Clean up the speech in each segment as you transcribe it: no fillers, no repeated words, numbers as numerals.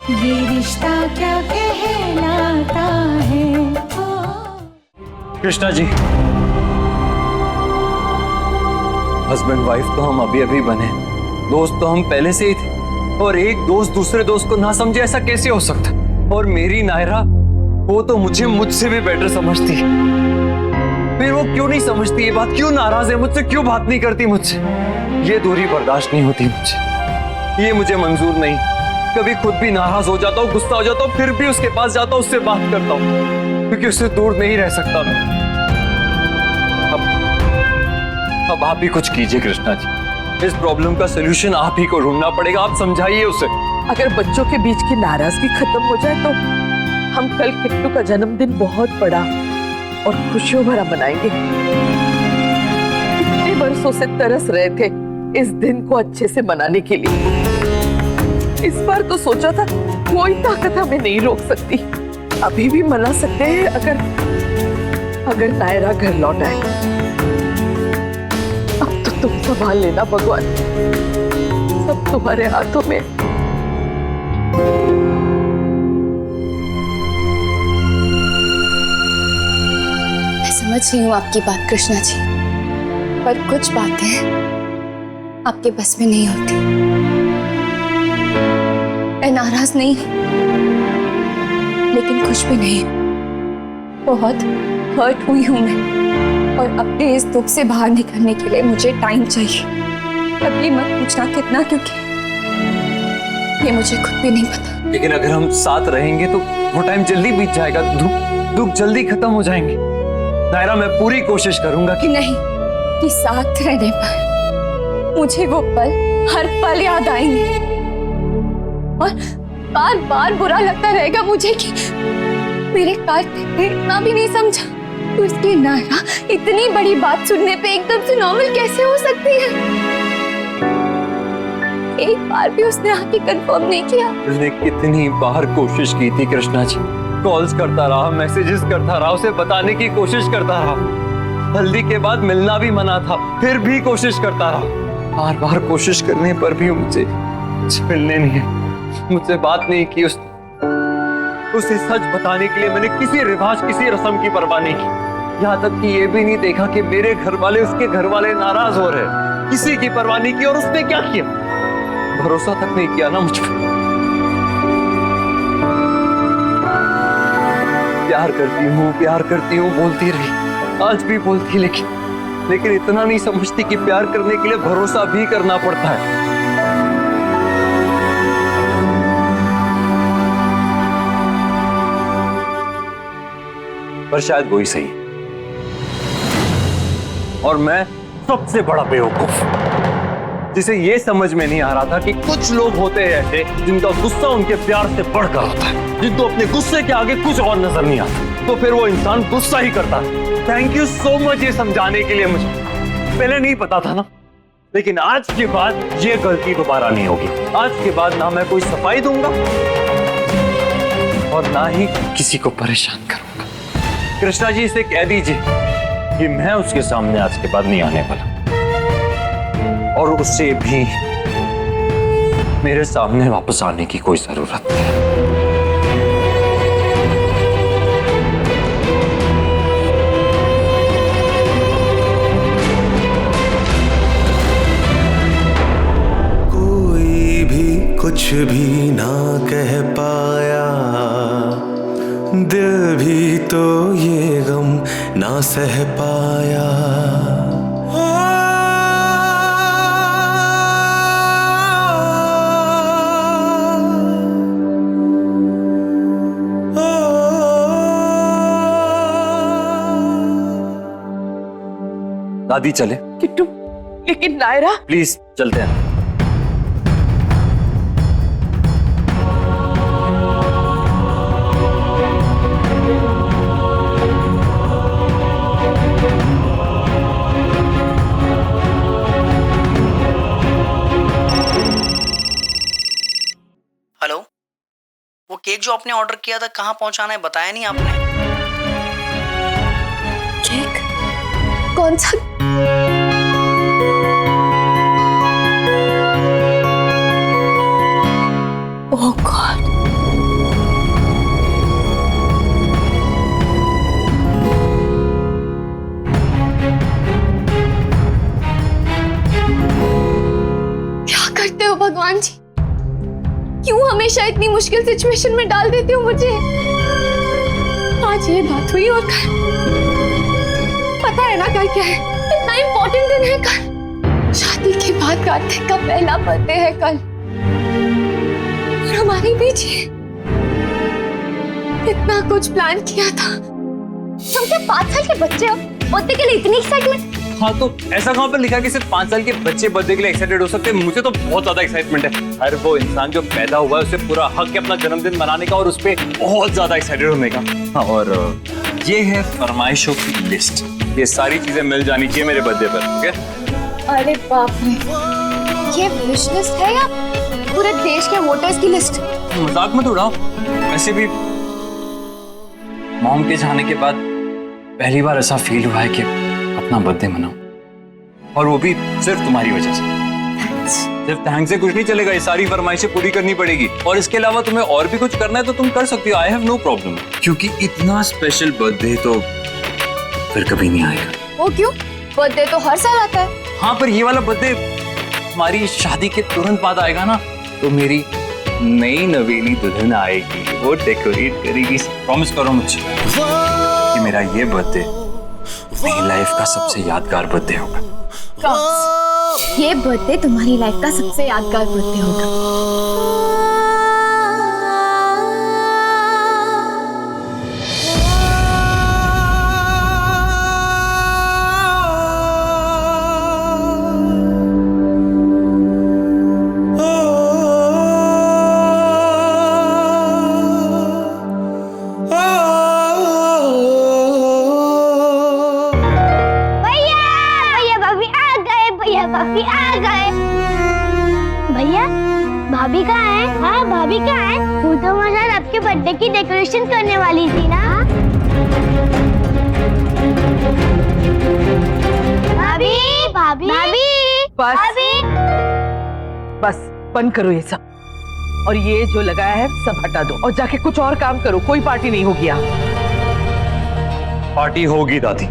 ये रिश्ता क्या कहलाता है। कृष्णा जी, हस्बैंड वाइफ तो हम अभी अभी बने, दोस्त तो हम पहले से ही थे, और एक दोस्त दूसरे दोस्त को ना समझे ऐसा कैसे हो सकता। और मेरी नायरा, वो तो मुझे मुझसे भी बेटर समझती है, फिर वो क्यों नहीं समझती ये बात, क्यों नाराज है मुझसे, क्यों बात नहीं करती मुझसे। ये दूरी बर्दाश्त नहीं होती मुझे, ये मुझे मंजूर नहीं। कभी खुद भी नाराज हो जाता हूँ, गुस्सा हो जाता हूँ, फिर भी उसके पास जाता हूँ, उससे बात करता हूँ, क्योंकि उससे दूर नहीं रह सकता मैं। अब आप ही कुछ कीजिए कृष्णा जी, इस प्रॉब्लम का सलूशन आप ही को ढूंढना पड़ेगा, आप समझाइए उसे। अगर बच्चों के बीच की नाराजगी खत्म हो जाए तो हम कल किट्टू का जन्मदिन बहुत बड़ा और खुशियों भरा मनाएंगे। कितने बरसों से तरस रहे थे इस दिन को अच्छे से मनाने के लिए। इस बार तो सोचा था कोई ताकत हमें नहीं रोक सकती। अभी भी मना सकते हैं अगर नायरा घर लौट आए। अब तो तुम संभाल लेना भगवान, सब तुम्हारे हाथों में। मैं समझ रही हूँ आपकी बात कृष्णा जी, पर कुछ बातें आपके बस में नहीं होती। मैं नाराज नहीं हूं, लेकिन खुश भी नहीं। बहुत हर्ट हुई हूं मैं, और अपने इस दुख से बाहर निकलने के लिए मुझे टाइम चाहिए। अब ये मत पूछना कितना, क्योंकि ये मुझे खुद भी नहीं पता। लेकिन अगर हम साथ रहेंगे तो वो टाइम जल्दी बीत जाएगा, दुख जल्दी खत्म हो जाएंगे। नायरा, मैं पूरी कोशिश करूंगा कि नहीं, कि साथ रहने पर मुझे वो पल हर पल याद आएंगे, और बार बार बुरा लगता रहेगा मुझे कि मेरे कार्तिक ने इतना भी नहीं समझा। तो इसकी नायरा इतनी बड़ी बात सुनने पे एकदम से नॉर्मल कैसे हो सकती है? एक बार भी उसने आके कंफर्म नहीं किया। उसने कितनी बार कोशिश की थी कृष्णा जी, कॉल्स करता रहा, मैसेजेस करता रहा, उसे बताने की कोशिश करता रहा। हल्दी के बाद मिलना भी मना था, फिर भी कोशिश करता रहा। बार बार कोशिश करने पर भी मुझे मिलने नहीं है, मुझसे बात नहीं की। उसे सच बताने के लिए मैंने किसी रिवाज, किसी रस्म की परवाह नहीं की। यहाँ तक कि ये भी नहीं देखा कि मेरे घर वाले, उसके घर वाले नाराज हो रहे, किसी की परवाह नहीं की। और उसने क्या किया? भरोसा तक नहीं किया ना मुझ पर। प्यार करती हूँ बोलती रही, आज भी बोलती, लेकिन इतना नहीं समझती कि प्यार करने के लिए भरोसा भी करना पड़ता है। पर शायद वही सही, और मैं सबसे बड़ा बेवकूफ, जिसे ये समझ में नहीं आ रहा था कि कुछ लोग होते हैं ऐसे जिनका गुस्सा उनके प्यार से बढ़कर होता है, जिनको अपने गुस्से के आगे कुछ और नजर नहीं आता, तो फिर वो इंसान गुस्सा ही करता है। थैंक यू सो मच ये समझाने के लिए। मुझे पहले नहीं पता था ना, लेकिन आज के बाद ये गलती दोबारा नहीं होगी। आज के बाद ना मैं कोई सफाई दूंगा और ना ही किसी को परेशान करूंगा। कृष्णा जी, इसे कह दीजिए कि मैं उसके सामने आज के बाद नहीं आने वाला, और उसे भी मेरे सामने वापस आने की कोई जरूरत नहीं। कोई भी कुछ भी ना कह पाया, दिल भी तो ये गम ना सह पाया। दादी चले? किट्टू, लेकिन नायरा। प्लीज चलते हैं। हेलो, वो केक जो आपने ऑर्डर किया था कहाँ पहुंचाना है बताया नहीं आपने? केक? कौन सा? ओह गॉड, क्यों हमेशा इतनी मुश्किल सिचुएशन में डाल देती हो मुझे? आज ये बात हुई और कल पता है ना कल क्या है? कितना इम्पोर्टेंट दिन है कल। शादी के बाद कार्तिक का पहला बर्थडे है कल और हमारे बीच इतना कुछ प्लान किया था। तुम क्या 5 साल के बच्चे हो? बर्थडे के लिए इतनी एक्साइटमेंट? हाँ तो ऐसा कहाँ पर लिखा है कि सिर्फ 5 साल के बच्चे बर्थडे के लिए एक्साइटेड हो सकते हैं? मुझे तो बहुत ज्यादा एक्साइटमेंट है। हर वो इंसान जो पैदा हुआ है उसे पूरा हक है अपना जन्मदिन मनाने का और उस पे बहुत ज्यादा एक्साइटेड होने का। हाँ, और ये है फरमाइशों की लिस्ट। ये सारी चीजें मिल जानी चाहिए मेरे बर्थडे पर, ठीक है? अरे बाप रे, ये विश लिस्ट है या पूरे देश के वोटर्स की लिस्ट? मजाक मत उड़ाओ। वैसे भी मॉम के जाने के बाद पहली बार ऐसा फील हुआ है कि अपना बर्थडे मनाऊं, और वो भी सिर्फ तुम्हारी वजह से। सिर्फ थैंक्स से कुछ नहीं चलेगा, ये सारी फरमाइशें पूरी करनी पड़ेगी। और इसके अलावा तुम्हें और भी कुछ करना है तो तुम कर सकती हो। आई हैव नो प्रॉब्लम, क्योंकि इतना स्पेशल बर्थडे तो फिर कभी नहीं आएगा। वो क्यों? बर्थडे तो हर साल आता है। हाँ, पर ये वाला बर्थडे हमारी शादी के तुरंत बाद आएगा ना, तो मेरी नई नवेली दुल्हन आएगी, वो डेकोरेट करेगी। प्रॉमिस करो मुझे कि मेरा ये बर्थडे मेरी लाइफ का सबसे यादगार बर्थडे होगा। प्रॉमिस, ये बर्थडे तुम्हारी लाइफ का सबसे यादगार बर्थडे होगा। भाभी आ गए। भैया भाभी कहाँ है? हाँ भाभी कहाँ है? वो तो हमारे साथ आपके बर्थडे की डेकोरेशन करने वाली थी ना। भाभी भाभी भाभी बस भाभी बस बंद करो ये सब, और ये जो लगाया है सब हटा दो और जाके कुछ और काम करो। कोई पार्टी नहीं होगी यहाँ। पार्टी होगी दादी।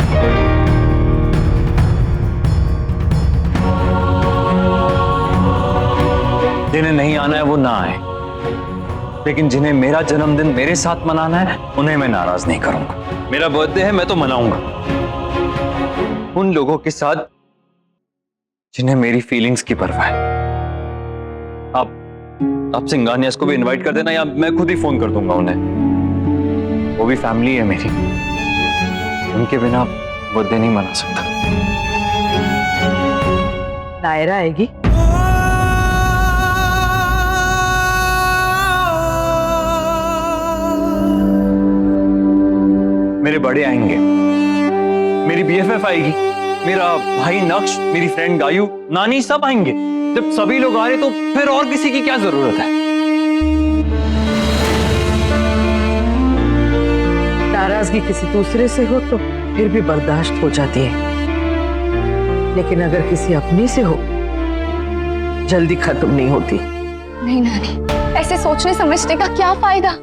जिन्हें नहीं आना है वो ना आए, लेकिन जिन्हें मेरा जन्मदिन मेरे साथ मनाना है उन्हें मैं नाराज नहीं करूंगा। मेरा बर्थडे है, मैं तो मनाऊंगा उन लोगों के साथ जिन्हें मेरी फीलिंग्स की परवाह है। आप सिंगानियास को भी इनवाइट कर देना, या मैं खुद ही फोन कर दूंगा उन्हें। वो भी फैमिली है मेरी, उनके बिना बर्थडे नहीं मना सकता। नायरा आएगी? मेरे बड़े आएंगे, मेरी बीएफएफ आएगी, मेरा भाई नक्श, मेरी फ्रेंड गायू, नानी, सब आएंगे। जब सभी लोग आ रहे तो फिर और किसी की क्या जरूरत है? नाराजगी किसी दूसरे से हो तो फिर भी बर्दाश्त हो जाती है, लेकिन अगर किसी अपने से हो जल्दी खत्म नहीं होती। नहीं नानी, ऐसे सोचने समझने का क्या फायदा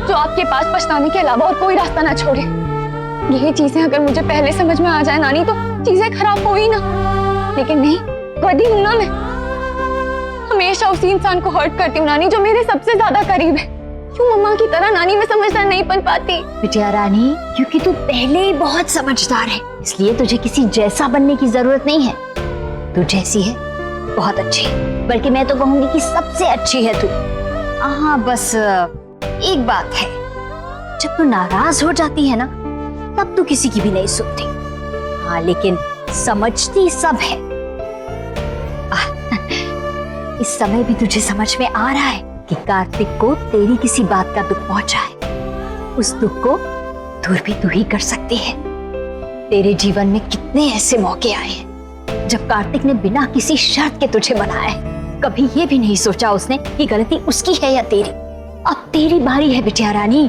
जो आपके पास पछताने के अलावा और कोई रास्ता ना छोड़े। यही चीजें अगर मुझे पहले समझ में आ जाए नानी तो चीजें खराब हो ही ना, लेकिन नहीं, गधी हूं ना मैं। हमेशा उसी इंसान को हर्ट करती हूँ नानी जो मेरे सबसे ज्यादा करीब है। क्यों मम्मा की तरह नानी में समझदार नहीं बन पाती? बिटिया रानी, क्योंकि तू पहले ही बहुत समझदार है, इसलिए तुझे किसी जैसा बनने की जरूरत नहीं है। तू जैसी है बहुत अच्छी, बल्कि मैं तो कहूंगी कि सबसे अच्छी है तू। हाँ, बस एक बात है, जब तू नाराज हो जाती है ना तब तू किसी की भी नहीं सुनती। हाँ, लेकिन समझती सब है। इस समय भी तुझे समझ में आ रहा है कि कार्तिक को तेरी किसी बात का दुख पहुंचा है। उस दुख को दूर भी तू ही कर सकती है। तेरे जीवन में कितने ऐसे मौके आए हैं जब कार्तिक ने बिना किसी शर्त के तुझे बनाया है। कभी ये भी नहीं सोचा उसने कि गलती उसकी है या तेरी। अब तेरी बारी है बिटिया रानी,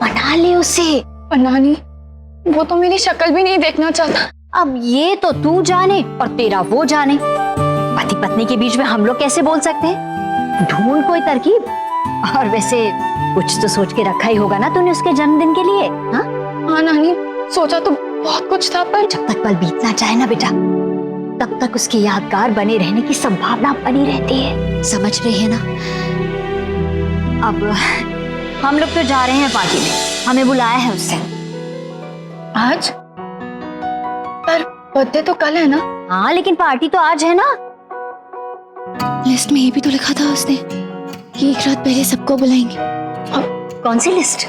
मना ले उसे। पर नानी, वो तो मेरी शक्ल भी नहीं देखना चाहता। अब ये तो तू जाने और तेरा वो जाने। पति पत्नी के बीच में हम लोग कैसे बोल सकते हैं? ढूंढ कोई तरकीब। और वैसे कुछ तो सोच के रखा ही होगा ना तूने उसके जन्मदिन के लिए? हाँ हाँ नानी, सोचा तो बहुत कुछ था, पर जब तक पल बीतना चाहे ना बेटा, तब तक उसके यादगार बने रहने की संभावना बनी रहती है। समझ रही है ना? अब हम लोग तो जा रहे हैं पार्टी में, हमें बुलाया है उससे। आज? पर बर्थडे तो कल है ना? हाँ लेकिन पार्टी तो आज है ना। लिस्ट में ये भी तो लिखा था उसने कि एक रात पहले सबको बुलाएंगे। कौन सी लिस्ट?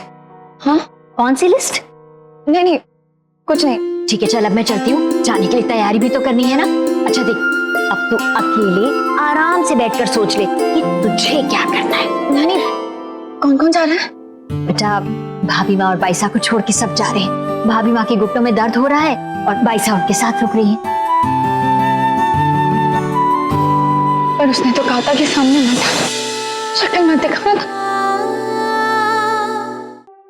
हाँ? कौन सी लिस्ट? नहीं नहीं, कुछ नहीं। ठीक है चल, अब मैं चलती हूँ, जाने के लिए तैयारी भी तो करनी है ना। अच्छा देख, अब तू अकेले आराम से बैठकर सोच ले कि तुझे क्या करना है। नानी, कौन कौन जा रहा है? बेटा, भाभी माँ और बाईसा को छोड़ के सब जा रहे हैं। भाभी माँ के घुटनों में दर्द हो रहा है और बाईसा उनके साथ रुक रही है। पर उसने तो कहा था कि सामने मत आना, शक्ल मत दिखाना।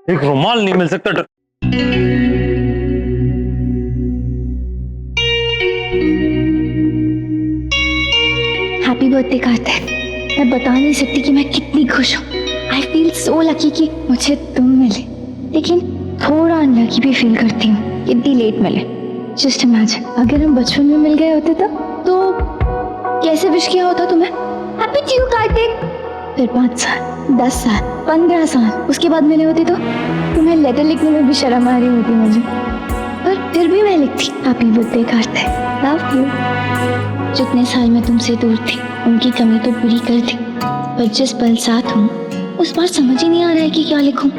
एक रुमाल नहीं मिल सकता? Happy birthday Kartik. मैं बता नहीं सकती कि मैं कितनी खुश हूँ। आई फील सो लकी कि मुझे तुम मिले, लेकिन थोड़ा अनलकी भी फील करती हूँ इतनी लेट मिले। जस्ट इमेजिन, अगर हम बचपन में मिल गए होते तो कैसे विश किया होता तुम्हें हैप्पी टू यू कार्तिक। फिर 5 साल, 10 साल, 15 साल उसके बाद मिले होते तो तुम्हें लेटर लिखने में भी शर्म आ रही होती मुझे, पर फिर भी मैं लिखती happy birthday Kartik, love you. जितने साल मैं तुमसे दूर थी उनकी कमी तो पूरी कर दी, पर जिस पल साथ हूँ उस बार समझ ही नहीं आ रहा है कि क्या लिखूं।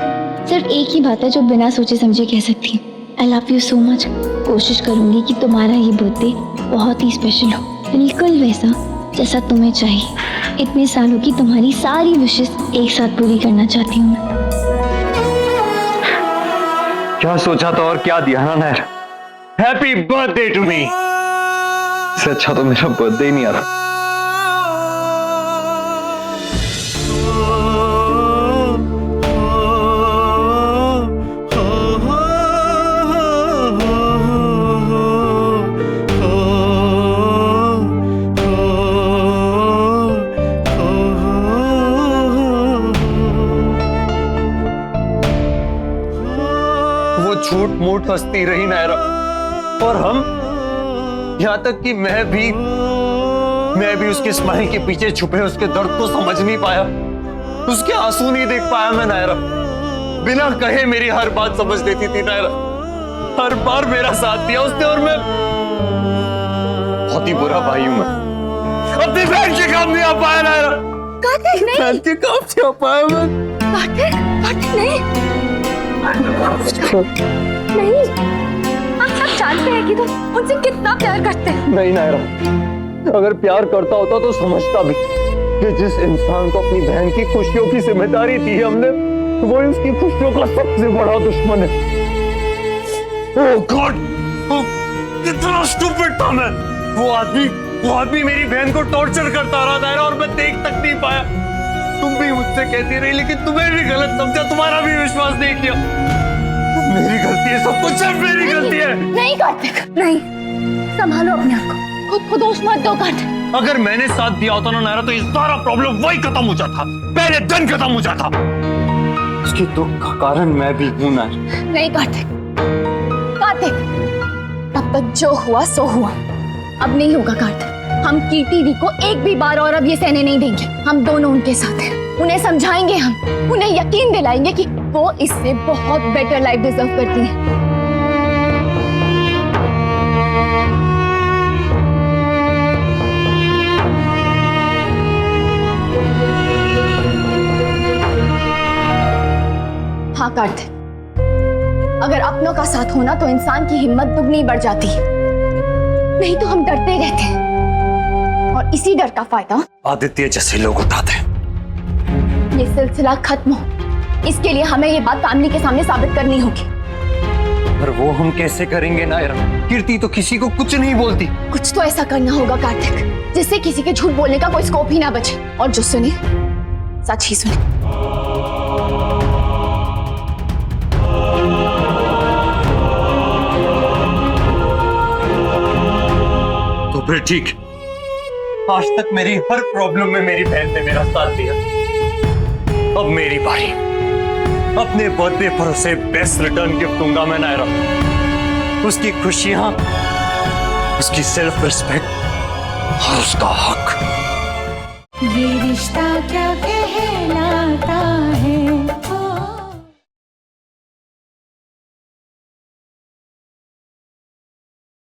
सिर्फ एक ही बात है जो बिना सोचे समझे कह सकती हूँ, I love you so much. कोशिश करूंगी कि तुम्हारा ये बर्थडे बहुत ही स्पेशल हो, बिल्कुल वैसा जैसा तुम्हें चाहिए। इतने सालों की तुम्हारी सारी विशेस एक साथ पूरी करना चाहती हूँ मैं। क्या सोचा था और क्या दिया ना Nair? Happy birthday to me. इससे अच्छा तो मेरा बर्थडे ही नहीं आ रहा। वो झूठ मूठ हंसती रही नायरा, और हम, यहां तक कि मैं भी उसके स्माइल के पीछे छुपे उसके दर्द को समझ नहीं पाया, उसके आंसू नहीं देख पाया मैं नायरा। बिना कहे मेरी हर बात समझ लेती थी नायरा, हर बार मेरा साथ दिया उसने, और मैं बहुत ही बुरा भाई हूं मैं। अपनी बहन के काम नहीं आ पाया नायरा। कार्तिक नहीं, बहन के काम नहीं आ पाया मैं। कार्तिक नहीं, नहीं, आप सब जानते हैं कि तुम उनसे कितना प्यार करते हैं। नहीं नायरा, अगर प्यार करता होता तो समझता भी कि जिस इंसान को अपनी बहन की खुशियों की जिम्मेदारी दी है हमने, वो उसकी खुशियों का सबसे बड़ा दुश्मन है। ओह गॉड, कितना स्टूपिड था मैं। वो आदमी मेरी बहन को टॉर्चर करता रहा नायरा, और मैं देख तक नहीं पाया। तुम भी मुझसे कहती रही, लेकिन तुम्हें भी गलत समझा, तुम्हारा भी विश्वास नहीं किया। मेरी गलती है, सब कुछ सिर्फ मेरी गलती है। नहीं कार्तिक, नहीं, संभालो अपने आप को, खुद को दोष मत दो कार्तिक। अगर मैंने साथ दिया होता ना नायरा, तो ये सारा प्रॉब्लम वही खत्म हो जाता, पहले दिन खत्म हो जाता। इसके दुख का कारण मैं भी हूं नायरा। नहीं कार्तिक, अब तक जो हुआ सो हुआ, अब नहीं होगा कार्तिक। हम कीर्ति दी को एक भी बार और अब ये सहने नहीं देंगे। हम दोनों उनके साथ हैं, उन्हें समझाएंगे, हम उन्हें यकीन दिलाएंगे कि वो इससे बहुत बेटर लाइफ डिजर्व करती है। हाँ कार्तिक, अगर अपनों का साथ होना तो इंसान की हिम्मत दुगनी बढ़ जाती है, नहीं तो हम डरते रहते हैं, और इसी डर का फायदा आदित्य जैसे लोग उठाते हैं। ये सिलसिला खत्म हो, इसके लिए हमें ये बात फैमिली के सामने साबित करनी होगी। पर वो हम कैसे करेंगे नायरा? कीर्ति तो किसी को कुछ नहीं बोलती। कुछ तो ऐसा करना होगा कार्तिक, जिससे किसी के झूठ बोलने का कोई स्कोप ही ना बचे, और जो सुने सच ही सुने। तो फिर ठीक, आज तक मेरी हर प्रॉब्लम में मेरी बहन ने मेरा साथ दिया। अब मेरी बारी, अपने बर्थडे पर उसे बेस्ट रिटर्न गिफ्ट दूंगा मैं नायरा। उसकी खुशियां, उसकी सेल्फ रिस्पेक्ट और उसका हक। ये रिश्ता क्या कहलाता है।